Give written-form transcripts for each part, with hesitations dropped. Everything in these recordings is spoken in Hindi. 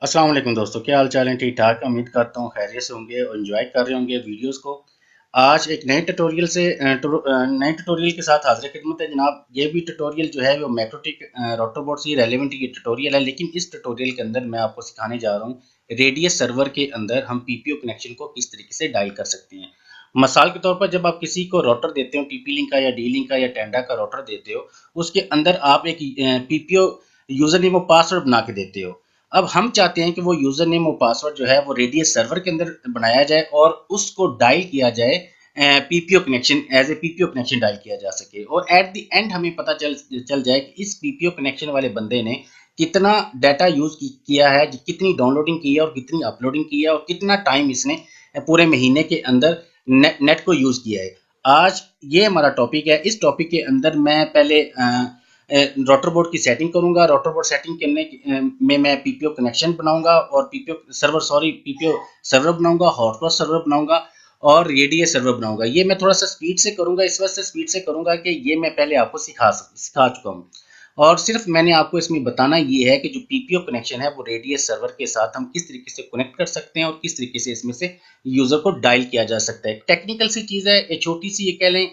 अस्सलाम वालेकुम दोस्तों, क्या हाल चाल है? ठीक ठाक, उम्मीद करता हूँ खैरियत से होंगे और एंजॉय कर रहे होंगे वीडियोस को। आज एक नए नए ट्यूटोरियल के साथ हाजिर खिदमत है जनाब। ये भी ट्यूटोरियल जो है वो मैक्रोटिक रोटोबॉट से रेलेवेंट ये ट्यूटोरियल है, लेकिन इस ट्यूटोरियल के अंदर मैं आपको सिखाने जा रहा हूँ रेडियस सर्वर के अंदर हम पीपीओ कनेक्शन को किस तरीके से डायल कर सकते हैं। मिसाल के तौर पर जब आप किसी को रोटर देते हो, टीपी लिंक का या डी लिंक का या टेंडा का रोटर देते हो, उसके अंदर आप एक पीपीओ यूजर नेम और पासवर्ड बना के देते हो। अब हम चाहते हैं कि वो यूजर नेम और पासवर्ड जो है वो रेडियस सर्वर के अंदर बनाया जाए और उसको डायल किया जाए PPO connection, as a PPO connection dial किया जा सके और एट द एंड हमें पता चल जाए कि इस पीपीओ कनेक्शन वाले बंदे ने कितना डाटा यूज किया है, कितनी डाउनलोडिंग की है और कितनी अपलोडिंग की है और कितना टाइम इसने पूरे महीने के अंदर नेट को यूज किया है। आज ये हमारा टॉपिक है। इस टॉपिक के अंदर मैं पहले राउटर बोर्ड की सेटिंग करूंगा। राउटर बोर्ड सेटिंग करने में मैं पीपीओ कनेक्शन बनाऊंगा और पीपीओ सर्वर बनाऊंगा, हॉटस्पॉट सर्वर बनाऊंगा और रेडियस सर्वर बनाऊंगा। ये मैं थोड़ा सा स्पीड से करूंगा, इस वजह से स्पीड से करूंगा कि ये मैं पहले आपको सिखा चुका हूँ और सिर्फ मैंने आपको इसमें बताना ये है कि जो पीपीओ कनेक्शन है वो रेडियस सर्वर के साथ हम किस तरीके से कनेक्ट कर सकते हैं और किस तरीके से इसमें से यूजर को डायल किया जा सकता है। टेक्निकल सी चीज है, एक छोटी सी, ये कह लें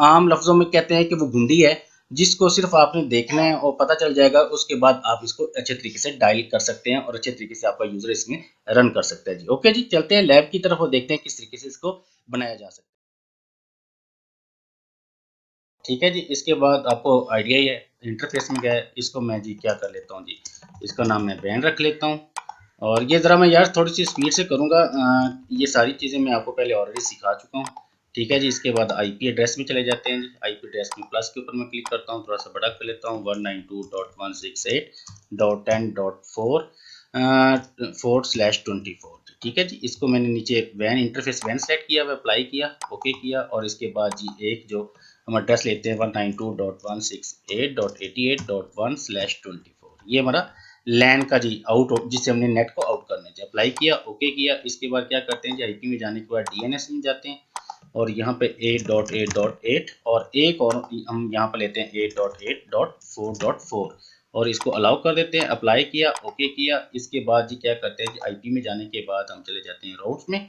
आम लफ्जों में कहते हैं कि वो घुंडी है, जिसको सिर्फ आपने देखना है और पता चल जाएगा। उसके बाद आप इसको अच्छे तरीके से डायल कर सकते हैं और अच्छे तरीके से आपका यूजर इसमें रन कर सकता है। जी ओके जी, चलते हैं लैब की तरफ और देखते हैं किस तरीके से इसको बनाया जा सकता है। ठीक है जी, इसके बाद आपको आइडिया ही है इंटरफेस में क्या है। इसको मैं जी क्या कर लेता हूँ जी, इसका नाम मैं बैन रख लेता हूँ और ये ज़रा मैं यार थोड़ी सी स्पीड से करूँगा। ये सारी चीज़ें मैं आपको पहले ऑलरेडी सिखा चुका हूँ। ठीक है जी, इसके बाद आईपी एड्रेस में चले जाते हैं जी। आईपी एड्रेस में प्लस के ऊपर मैं क्लिक करता हूँ, थोड़ा सा बड़ा कर लेता हूँ, 192.168.10.4 4/24। ठीक है जी, इसको मैंने नीचे वैन इंटरफेस वैन सेट किया, वह अप्लाई किया, ओके किया और इसके बाद जी एक जो हम एड्रेस लेते हैं 192.168.88.1/24, ये हमारा लैन का जी आउट, जिससे हमने नेट को आउट करना है। अप्लाई किया, ओके किया। इसके बाद क्या करते हैं जी, आईपी में जाने के बाद डीएनएस में जाते हैं और यहाँ पे 8.8.8 और एक और हम यहाँ पे लेते हैं 8.8.4.4 और इसको अलाउ कर देते हैं। अप्लाई किया, ओके किया। इसके बाद जी क्या करते हैं जी, आईपी में जाने के बाद हम चले जाते हैं राउट्स में,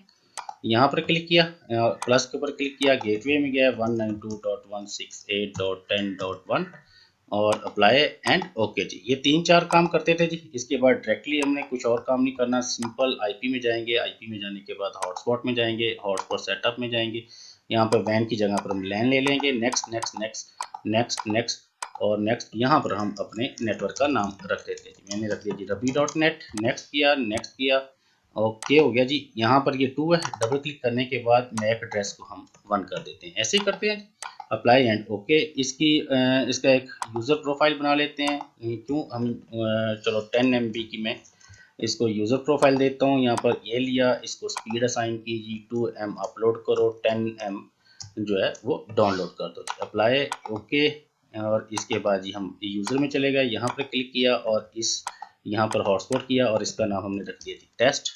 यहाँ पर क्लिक किया, प्लस के ऊपर क्लिक किया, गेटवे में गया 192.168.10.1 और अप्लाई एंड ओके जी। ये 3-4 काम करते थे जी। इसके बाद डायरेक्टली हमने कुछ और काम नहीं करना, सिंपल आईपी में जाएंगे। आईपी में जाने के बाद हॉटस्पॉट में जाएंगे, हॉटस्पॉट सेटअप में जाएंगे, यहाँ पर वैन की जगह पर हम लैन ले लेंगे। Next next next next next और नेक्स्ट, यहाँ पर हम अपने नेटवर्क का नाम रख देते हैं जी। मैंने रख दिया जी रबी.नेट। नेक्स्ट किया, नेक्स्ट किया, ओके हो गया जी। यहाँ पर ये 2 है, डबल क्लिक करने के बाद मैक एड्रेस को हम 1 कर देते हैं। ऐसे ही करते हैं, अप्लाई एंड ओके। इसका एक यूज़र प्रोफाइल बना लेते हैं। क्यों हम चलो 10 MB की मैं इसको यूज़र प्रोफाइल देता हूँ। यहाँ पर ये लिया, इसको स्पीड असाइन कीजिए, 2M अपलोड करो, 10M जो है वो डाउनलोड कर दो। अप्लाई ओके और इसके बाद जी हम यूज़र में चले गए, यहाँ पर क्लिक किया और यहाँ पर हॉटस्पॉट किया और इसका नाम हमने रख दिया जी टेस्ट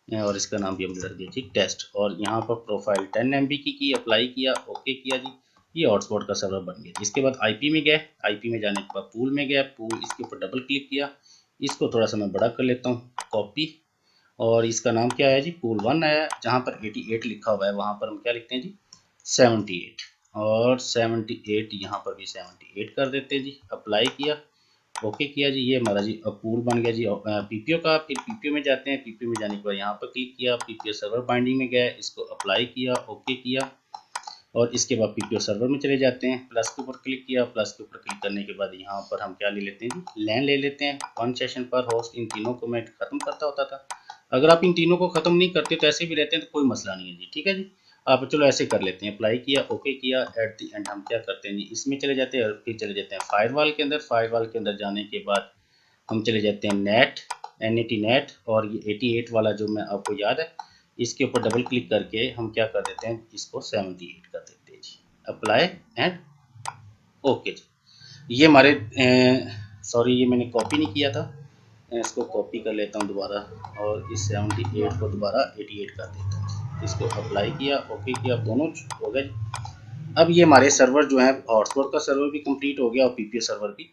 और इसका नाम भी हमने रख दिया जी टेस्ट और यहाँ पर प्रोफाइल 10 MB की अप्लाई किया, ओके किया जी। ये हॉटस्पॉट का सर्वर बन गया। इसके बाद आईपी में गए, आईपी में जाने के बाद पूल में गया, पूल इसके ऊपर डबल क्लिक किया, इसको थोड़ा सा मैं बड़ा कर लेता हूँ, कॉपी और इसका नाम क्या है जी, पूल 1 आया। जहाँ पर 88 लिखा हुआ है वहाँ पर हम क्या लिखते हैं जी 78 और 78 यहाँ पर भी 78 कर देते हैं जी। अप्लाई किया, ओके किया जी। ये हमारा जी अब पूल बन गया जी पीपीओ का। फिर पीपीओ में जाते हैं, पीपीओ में जाने के बाद यहाँ पर क्लिक किया, पीपीओ सर्वर बाइंडिंग में गया, इसको अप्लाई किया, ओके किया और इसके बाद पीपीओ सर्वर में चले जाते हैं। प्लस के ऊपर क्लिक किया, प्लस के ऊपर क्लिक करने के बाद यहाँ पर हम क्या ले लेते हैं जी, लैन ले लेते हैं। 1 सेशन पर होस्ट, इन तीनों को मैं खत्म करता होता था। अगर आप इन तीनों को खत्म नहीं करते तो ऐसे भी रहते हैं तो कोई मसला नहीं है जी। ठीक है जी, आप चलो ऐसे कर लेते हैं। अप्लाई किया, ओके किया, एट द एंड हम क्या करते हैं जी, इसमें चले जाते हैं और फिर चले जाते हैं फायरवॉल के अंदर। फायरवॉल के अंदर जाने के बाद हम चले जाते हैं नेट, NAT नेट और ये 88 वाला जो मैं आपको याद है, इसके ऊपर डबल क्लिक करके हम क्या कर देते हैं, इसको 78 कर देते हैं जी। अप्लाई एंड ओके जी। ये हमारे सॉरी, ये मैंने कॉपी नहीं किया था, इसको कॉपी कर लेता हूँ दोबारा और इस 78 को दोबारा 88 कर देता हूँ। इसको अप्लाई किया, ओके किया, दोनों हो गए। अब ये हमारे सर्वर जो है, हॉटस्पॉट का सर्वर भी कंप्लीट हो गया और पीपीओ सर्वर भी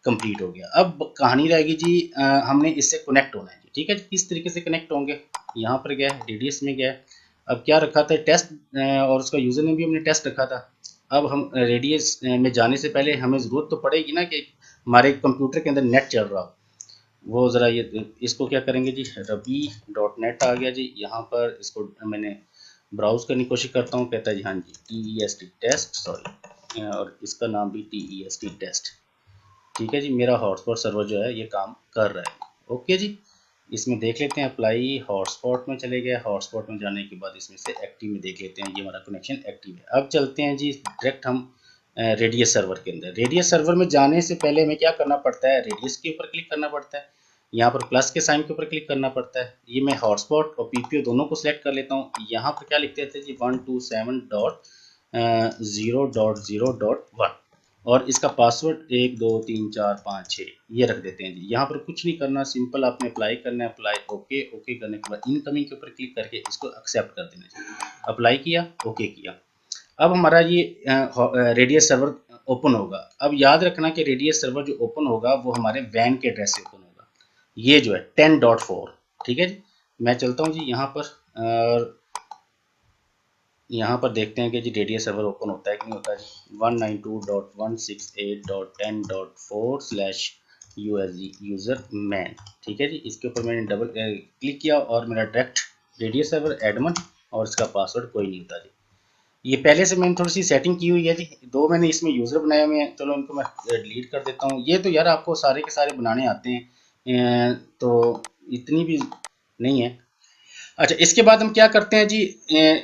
कंप्लीट हो गया। अब कहानी रहेगी जी हमने इससे कनेक्ट होना है जी, ठीक है जी। किस तरीके से कनेक्ट होंगे, यहाँ पर गया रेडियस में गया। अब क्या रखा था टेस्ट और उसका यूज़र नेम भी हमने टेस्ट रखा था। अब हम रेडियस में जाने से पहले हमें ज़रूरत तो पड़ेगी ना कि हमारे कंप्यूटर के अंदर नेट चल रहा हो। वो ज़रा ये इसको क्या करेंगे जी, rabi.net आ गया जी। यहाँ पर इसको मैंने ब्राउज़ करने की कोशिश करता हूँ, कहता है जी हाँ जी TEST टेस्ट, सॉरी, और इसका नाम भी TEST टेस्ट, ठीक है जी। मेरा हॉटस्पॉट सर्वर जो है ये काम कर रहा है, ओके जी। इसमें देख लेते हैं, अप्लाई हॉटस्पॉट में चले गए। हॉटस्पॉट में जाने के बाद इसमें से एक्टिव में देख लेते हैं, ये हमारा कनेक्शन एक्टिव है। अब चलते हैं जी डायरेक्ट हम रेडियस सर्वर के अंदर। रेडियस सर्वर में जाने से पहले हमें क्या करना पड़ता है, रेडियस के ऊपर क्लिक करना पड़ता है, यहाँ पर प्लस के साइन के ऊपर क्लिक करना पड़ता है। ये मैं हॉटस्पॉट और PPO दोनों को सिलेक्ट कर लेता हूँ। यहाँ पर क्या लिखते थे जी 127.0.0.1 और इसका पासवर्ड 1 2 3 4 5 6 ये रख देते हैं जी। यहाँ पर कुछ नहीं करना, सिंपल आपने अप्लाई करना है। अप्लाई ओके, ओके करने के बाद इनकमिंग के ऊपर क्लिक करके इसको एक्सेप्ट कर देना चाहिए। अप्लाई किया, ओके किया। अब हमारा ये रेडियस सर्वर ओपन होगा। अब याद रखना कि रेडियस सर्वर जो ओपन होगा वो हमारे वैन के एड्रेस से ओपन होगा, ये जो है 10.4, ठीक है जी। मैं चलता हूँ जी यहाँ पर और यहाँ पर देखते हैं कि जी रेडियस सर्वर ओपन होता है कि नहीं होता जी। 192.168.10.4/usg यूज़र मैन, ठीक है जी। इसके ऊपर मैंने डबल क्लिक किया और मेरा डायरेक्ट रेडियस सर्वर एडमिन और इसका पासवर्ड कोई नहीं होता जी। ये पहले से मैंने थोड़ी सी सेटिंग की हुई है जी। दो मैंने इसमें यूज़र बनाए हुए हैं, चलो इनको मैं डिलीट कर देता हूँ। ये तो यार आपको सारे के सारे बनाने आते हैं, तो इतनी भी नहीं है। अच्छा, इसके बाद हम क्या करते हैं जी,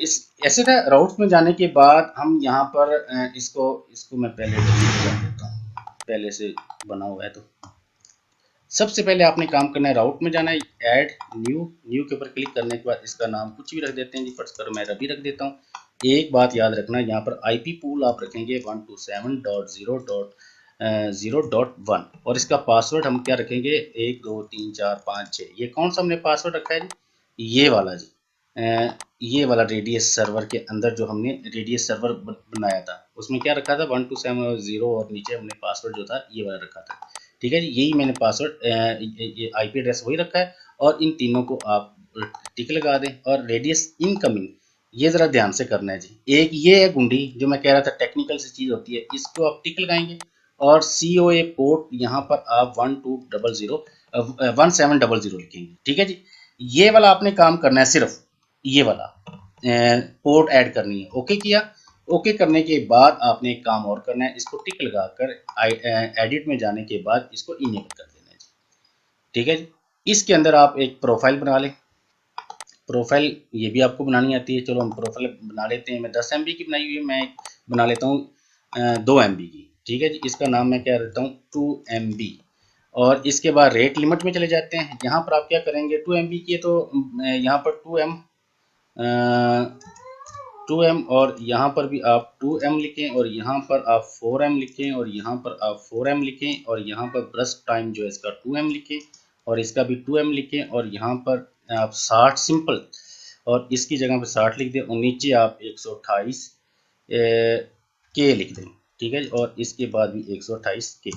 इस ऐसे था राउट्स में जाने के बाद हम यहाँ पर इसको इसको मैं पहले डिलीट कर देता हूँ, पहले से बना हुआ है। तो सबसे पहले आपने काम करना है, राउट में जाना है, ऐड न्यू के ऊपर क्लिक करने के बाद इसका नाम कुछ भी रख देते हैं जी। फर्स्ट कर मैं रवि रख देता हूँ। एक बात याद रखना, यहाँ पर IP पूल आप रखेंगे 127.0.0.1 और इसका पासवर्ड हम क्या रखेंगे 1 2 3 4 5 6। ये कौन सा हमने पासवर्ड रखा है जी, ये वाला जी। ये वाला रेडियस सर्वर के अंदर जो हमने रेडियस सर्वर बनाया था उसमें क्या रखा था 127.0 और नीचे हमने पासवर्ड जो था ये वाला रखा था, ठीक है जी। यही मैंने पासवर्ड ये IP एड्रेस वही रखा है और इन तीनों को आप टिक लगा दें। और रेडियस इनकमिंग ये ज़रा ध्यान से करना है जी। एक ये है गुंडी जो मैं कह रहा था टेक्निकल सी चीज़ होती है, इसको आप टिक लगाएंगे और COA पोर्ट यहाँ पर आप 1700 लिखेंगे, ठीक है जी। ये वाला आपने काम करना है, सिर्फ ये वाला पोर्ट ऐड करनी है। ओके किया, ओके करने के बाद आपने एक काम और करना है, इसको टिक लगाकर एडिट में जाने के बाद इसको इनेबल कर देना है जी, ठीक है जी। इसके अंदर आप एक प्रोफाइल बना लें। प्रोफाइल ये भी आपको बनानी आती है, चलो हम प्रोफाइल बना लेते हैं। मैं 10 MB की बनाई हुई है, मैं बना लेता हूँ 2 MB की, ठीक है जी। इसका नाम मैं क्या देता हूँ 2 MB और इसके बाद रेट लिमिट में चले जाते हैं। यहाँ पर आप क्या करेंगे 2 MB की है तो यहाँ पर 2M और यहाँ पर भी आप 2M लिखें और यहाँ पर आप 4M लिखें और यहाँ पर आप 4M लिखें और यहाँ पर ब्रश टाइम जो है इसका 2M लिखें और इसका भी 2M लिखें और यहाँ पर आप 60 सिंपल और इसकी जगह पर 60 लिख दें और नीचे आप 128 के लिख दें, ठीक है। और इसके बाद भी 128 के।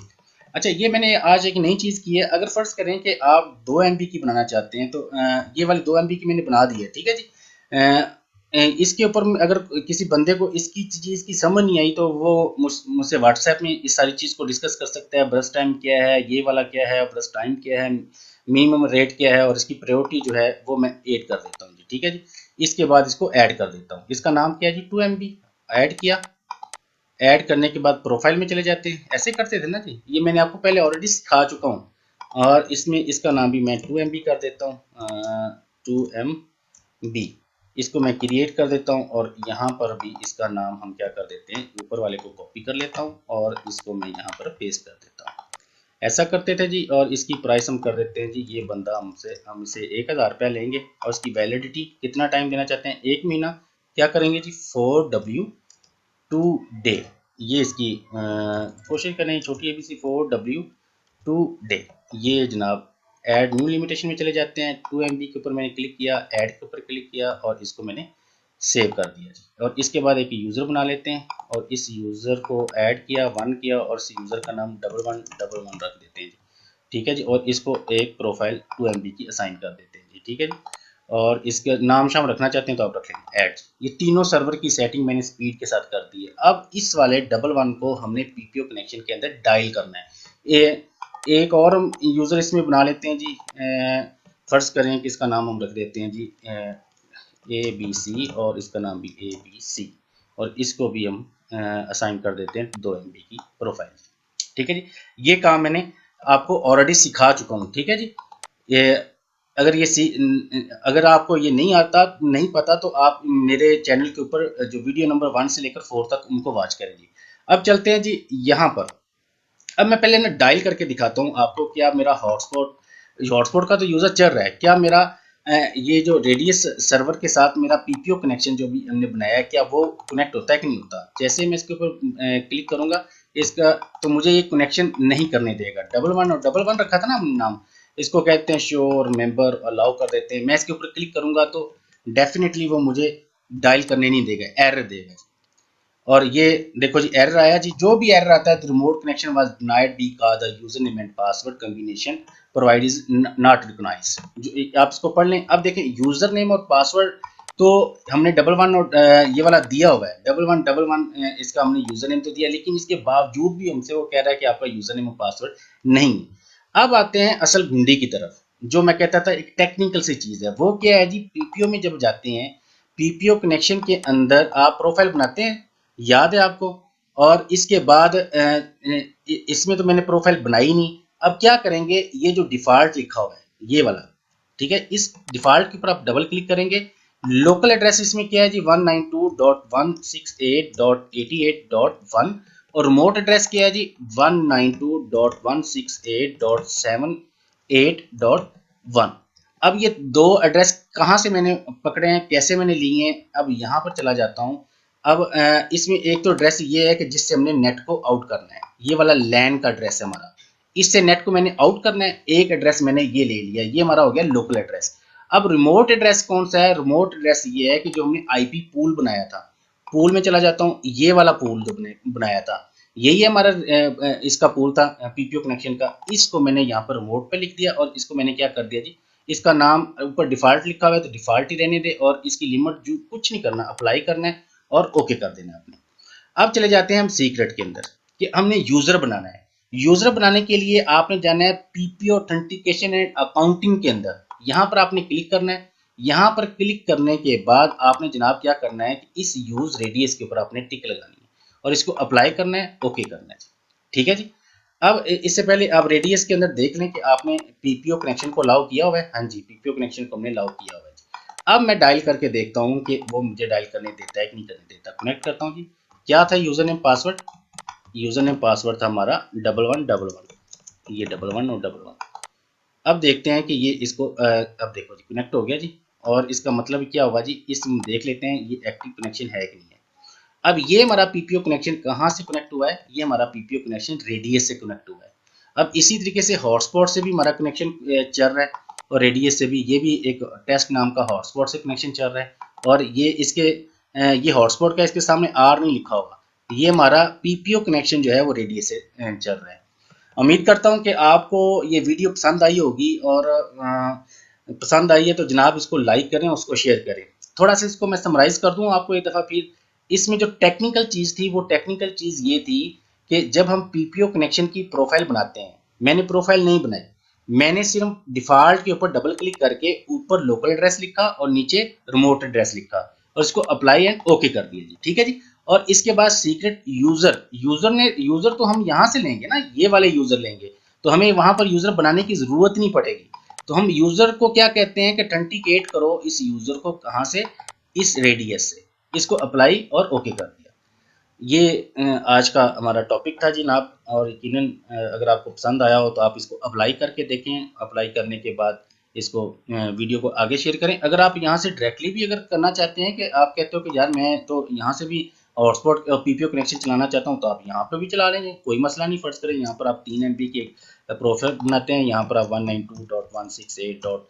अच्छा, ये मैंने आज एक नई चीज़ की है। अगर फर्ज करें कि आप 2 MB की बनाना चाहते हैं तो ये वाली 2 MB की मैंने बना दी है, ठीक है जी। इसके ऊपर अगर किसी बंदे को इसकी चीज़ की समझ नहीं आई तो वो मुझसे व्हाट्सएप में इस सारी चीज़ को डिस्कस कर सकता है। ब्रश टाइम क्या है, ये वाला क्या है, ब्रश टाइम क्या है, मिनिमम रेट क्या है और इसकी प्रायोरिटी जो है वो मैं ऐड कर देता हूँ जी, ठीक है जी। इसके बाद इसको ऐड कर देता हूँ। इसका नाम क्या है जी 2 MB। ऐड किया, ऐड करने के बाद प्रोफाइल में चले जाते हैं, ऐसे करते थे ना जी। ये मैंने आपको पहले ऑलरेडी सिखा चुका हूँ और इसमें इसका नाम भी मैं 2 MB कर देता हूँ 2 MB। इसको मैं क्रिएट कर देता हूँ और यहाँ पर भी इसका नाम हम क्या कर देते हैं, ऊपर वाले को कॉपी कर लेता हूँ और इसको मैं यहाँ पर पेस्ट कर देता हूँ। ऐसा करते थे जी। और इसकी प्राइस हम कर देते हैं जी, ये बंदा हम इसे 1000 रुपया लेंगे और इसकी वैलिडिटी कितना टाइम देना चाहते हैं, 1 महीना। क्या करेंगे जी 4W2 डे, ये इसकी कोशिश करें छोटी ABC 4W2 डे। ये जनाब ऐड न्यू लिमिटेशन में चले जाते हैं। 2 MB के ऊपर मैंने क्लिक किया, ऐड के ऊपर क्लिक किया और इसको मैंने सेव कर दिया जी। और इसके बाद एक यूज़र बना लेते हैं और इस यूज़र को ऐड किया, 1 किया और इस यूज़र का नाम 1111 रख देते हैं जी। ठीक है जी। और इसको एक प्रोफाइल 2 MB की असाइन कर देते हैं जी। ठीक है जी। और इसके नाम शाम रखना चाहते हैं तो आप रख लेंगे ऐड। ये तीनों सर्वर की सेटिंग मैंने स्पीड के साथ कर दी है। अब इस वाले 11 को हमने पीपीओ कनेक्शन के अंदर डायल करना है। एक और यूज़र इसमें बना लेते हैं जी। फर्ज करें कि इसका नाम हम रख देते हैं जी ABC और इसका नाम भी ABC और इसको भी हम असाइन कर देते हैं 2 MB की प्रोफाइल। ठीक है जी। ये काम मैंने आपको ऑलरेडी सिखा चुका हूँ। ठीक है जी। ये अगर आपको ये नहीं आता, नहीं पता, तो आप मेरे चैनल के ऊपर जो वीडियो नंबर 1 से लेकर 4 तक उनको वॉच करें जी। अब चलते हैं जी यहाँ पर। अब मैं पहले ना डायल करके दिखाता हूँ आपको, क्या मेरा हॉटस्पॉट का तो यूज़र चल रहा है, क्या मेरा ये जो रेडियस सर्वर के साथ मेरा पीपीओ कनेक्शन जो भी हमने बनाया है, क्या वो कनेक्ट होता है कि नहीं होता। जैसे मैं इसके ऊपर क्लिक करूंगा इसका, तो मुझे ये कनेक्शन नहीं करने देगा। 11 और 11 रखा था ना हमने नाम, इसको कहते हैं शो और मेंबर, अलाउ कर देते हैं। मैं इसके ऊपर क्लिक करूंगा तो डेफिनेटली वो मुझे डायल करने नहीं देगा, एरर देगा। और ये देखो जी एरर आया जी। जो भी एरर आता है, remote connection was denied because the user name and password combination provide is not recognised. आप इसको पढ़ लें। अब देखें यूजर नेम और पासवर्ड तो हमने 11 और ये वाला दिया हुआ है, 1111 इसका हमने यूजर नेम तो दिया, लेकिन इसके बावजूद भी हमसे वो कह रहा है कि आपका यूजर नेम और पासवर्ड नहीं। अब आते हैं असल गुंडी की तरफ। जो मैं कहता था एक टेक्निकल सी चीज है, वो क्या है जी, पीपीओ में जब जाते हैं, पीपीओ कनेक्शन के अंदर आप प्रोफाइल बनाते हैं, याद है आपको। और इसके बाद इसमें तो मैंने प्रोफाइल बनाई नहीं। अब क्या करेंगे, ये जो डिफॉल्ट लिखा हुआ है ये वाला, ठीक है, इस डिफॉल्ट के ऊपर आप डबल क्लिक करेंगे। लोकल एड्रेस इसमें क्या है जी, 192.168.88.1 और रिमोट एड्रेस क्या है जी, 192.168.7.8.1। अब ये दो एड्रेस कहाँ से मैंने पकड़े हैं, कैसे मैंने लिए हैं, अब यहाँ पर चला जाता हूँ। अब इसमें एक तो एड्रेस ये है कि जिससे हमने नेट को आउट करना है, ये वाला लैन का एड्रेस है हमारा, इससे नेट को मैंने आउट करना है। एक एड्रेस मैंने ये ले लिया, ये हमारा हो गया लोकल एड्रेस। अब रिमोट एड्रेस कौन सा है, रिमोट एड्रेस ये है कि जो हमने आईपी पूल बनाया था, पूल में चला जाता हूँ, ये वाला पूल जो बनाया था, यही हमारा इसका पूल था पीपीओ कनेक्शन का। इसको मैंने यहाँ पर रिमोट पे लिख दिया और इसको मैंने क्या कर दिया जी, इसका नाम ऊपर डिफॉल्ट लिखा हुआ है तो डिफॉल्ट ही रहने दे, और इसकी लिमिट जो कुछ नहीं करना, अप्लाई करना है और ओके कर देना आपने। अब चले जाते हैं हम सीक्रेट के अंदर कि हमने यूजर बनाना है। यूजर बनाने के लिए आपने जाना है पीपीओ ऑथेंटिकेशन एंड अकाउंटिंग के अंदर, यहाँ पर आपने क्लिक करना है। यहाँ पर क्लिक करने के बाद आपने जनाब क्या करना है कि इस यूज रेडियस के ऊपर आपने टिक लगानी है और इसको अप्लाई करना है, ओके करना है। ठीक है जी। अब इससे पहले आप रेडियस के अंदर देख लें कि आपने पीपीओ कनेक्शन को अलाउ किया हुआ है। हाँ जी, पीपीओ कनेक्शन को हमने अलाउ किया हुआ है। अब मैं डायल करके देखता हूँ कि वो मुझे डायल करने देता है कि नहीं करने देता। कनेक्ट करता हूँ जी। क्या था user name password, user name password था हमारा 1111, ये 11 और 11। अब देखते हैं कि ये इसको अब देखो जी कनेक्ट हो गया जी। और इसका मतलब क्या होगा जी, इस देख लेते हैं ये एक्टिव कनेक्शन है कि नहीं है। अब ये हमारा पीपीओ कनेक्शन कहाँ से कनेक्ट हुआ है, ये हमारा पीपीओ कनेक्शन रेडियस से कनेक्ट हुआ है। अब इसी तरीके से हॉटस्पॉट से भी हमारा कनेक्शन चल रहा है और रेडियस से भी, ये भी एक टेस्ट नाम का हॉटस्पॉट से कनेक्शन चल रहा है। और ये इसके ये हॉटस्पॉट का इसके सामने आर नहीं लिखा होगा, ये हमारा पीपीओ कनेक्शन जो है वो रेडियस से चल रहा है। उम्मीद करता हूँ कि आपको ये वीडियो पसंद आई होगी, और पसंद आई है तो जनाब इसको लाइक करें, उसको शेयर करें। थोड़ा सा इसको मैं समराइज कर दूँ आपको एक दफ़ा फिर। इसमें जो टेक्निकल चीज़ थी, वो टेक्निकल चीज़ ये थी कि जब हम पीपीओ कनेक्शन की प्रोफाइल बनाते हैं, मैंने प्रोफाइल नहीं बनाई, मैंने सिर्फ डिफॉल्ट के ऊपर डबल क्लिक करके ऊपर लोकल एड्रेस लिखा और नीचे रिमोट एड्रेस लिखा और इसको अप्लाई एंड ओके कर दिया जी। ठीक है जी। और इसके बाद सीक्रेट यूजर तो हम यहाँ से लेंगे ना, ये वाले यूजर लेंगे, तो हमें वहां पर यूजर बनाने की जरूरत नहीं पड़ेगी। तो हम यूजर को क्या कहते हैं कि ऑथेंटिकेट करो इस यूजर को, कहाँ से, इस रेडियस से। इसको अप्लाई और ओके कर दिया। ये आज का हमारा टॉपिक था जनाब। और यकीनन अगर आपको पसंद आया हो तो आप इसको अप्लाई करके देखें। अप्लाई करने के बाद इसको वीडियो को आगे शेयर करें। अगर आप यहाँ से डायरेक्टली भी अगर करना चाहते हैं कि आप कहते हो कि यार मैं तो यहाँ से भी हॉटस्पॉट पीपीओ कनेक्शन चलाना चाहता हूँ, तो आप यहाँ पर भी चला लेंगे, कोई मसला नहीं। फर्ज करें यहाँ पर आप 3 MB के प्रोफाइल बनाते हैं, यहाँ पर आप 192.168.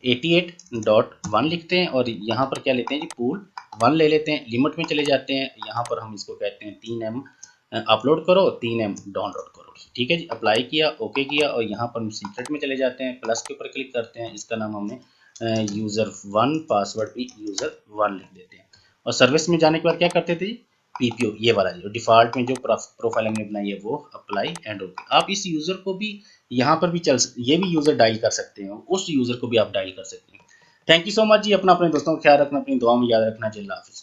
88.1 लिखते हैं और यहाँ पर क्या लेते हैं जी, पूल 1 ले लेते हैं, लिमिट में चले जाते हैं, यहाँ पर हम इसको कहते हैं 3M अपलोड करो, 3M डाउनलोड करो। ठीक है जी, अप्लाई किया, ओके किया और यहाँ पर हम सीक्रेट में चले जाते हैं, प्लस के ऊपर क्लिक करते हैं, इसका नाम हमने user1, पासवर्ड भी user1 लिख देते हैं और सर्विस में जाने के बाद क्या करते थे जी, PPO ये वाला जो डिफ़ॉल्ट में जो प्रोफाइल हमने बनाई है वो अप्लाई एंड ओके। आप इस यूज़र को भी यहाँ पर भी ये भी यूज़र डायल कर सकते हैं, उस यूज़र को भी आप डायल कर सकते हैं। थैंक यू सो मच जी, अपना अपने दोस्तों का ख्याल रखना, अपनी दुआ में याद रखना जी, अल्लाह हाफिज़।